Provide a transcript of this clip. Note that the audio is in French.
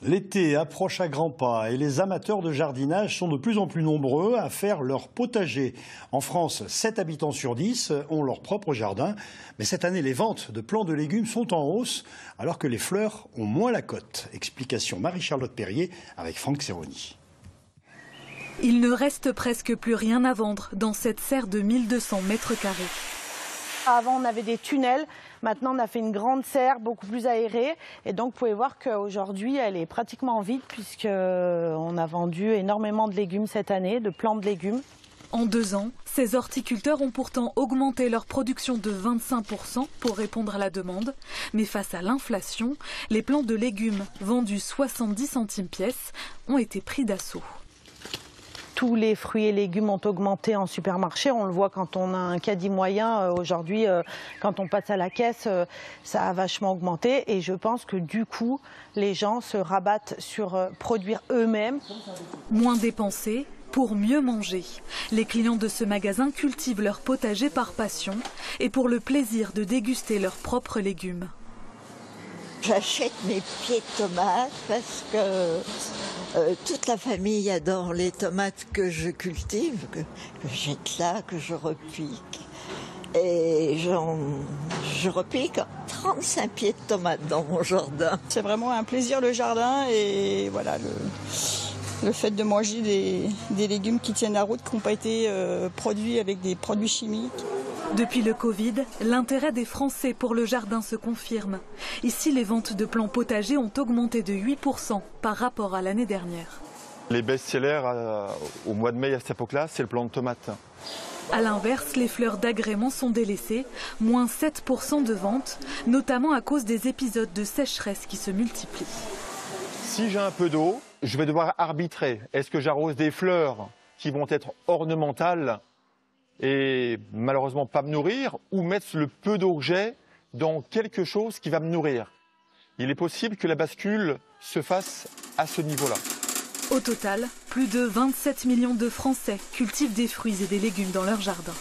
L'été approche à grands pas et les amateurs de jardinage sont de plus en plus nombreux à faire leur potager. En France, 7 habitants sur 10 ont leur propre jardin. Mais cette année, les ventes de plants de légumes sont en hausse alors que les fleurs ont moins la cote. Explication Marie-Charlotte Perrier avec Franck Serroni. Il ne reste presque plus rien à vendre dans cette serre de 1200 mètres carrés. Avant, on avait des tunnels. Maintenant, on a fait une grande serre, beaucoup plus aérée. Et donc, vous pouvez voir qu'aujourd'hui, elle est pratiquement vide puisqu'on a vendu énormément de légumes cette année, de plants de légumes. En 2 ans, ces horticulteurs ont pourtant augmenté leur production de 25% pour répondre à la demande. Mais face à l'inflation, les plants de légumes vendus 70 centimes pièce ont été pris d'assaut. Tous les fruits et légumes ont augmenté en supermarché. On le voit quand on a un caddie moyen. Aujourd'hui, quand on passe à la caisse, ça a vachement augmenté. Et je pense que du coup, les gens se rabattent sur produire eux-mêmes. Moins dépensés pour mieux manger. Les clients de ce magasin cultivent leur potager par passion et pour le plaisir de déguster leurs propres légumes. J'achète mes pieds de tomates parce que toute la famille adore les tomates que je cultive, que jette là, que je repique. Et je repique 35 pieds de tomates dans mon jardin. C'est vraiment un plaisir le jardin et voilà le fait de manger des légumes qui tiennent la route, qui n'ont pas été produits avec des produits chimiques. Depuis le Covid, l'intérêt des Français pour le jardin se confirme. Ici, les ventes de plants potagers ont augmenté de 8% par rapport à l'année dernière. Les best-sellers au mois de mai à cette époque-là, c'est le plant de tomate. A l'inverse, les fleurs d'agrément sont délaissées, moins 7% de ventes, notamment à cause des épisodes de sécheresse qui se multiplient. Si j'ai un peu d'eau, je vais devoir arbitrer. Est-ce que j'arrose des fleurs qui vont être ornementales et malheureusement pas me nourrir, ou mettre le peu d'eau que j'ai dans quelque chose qui va me nourrir? Il est possible que la bascule se fasse à ce niveau-là. Au total, plus de 27 millions de Français cultivent des fruits et des légumes dans leur jardin.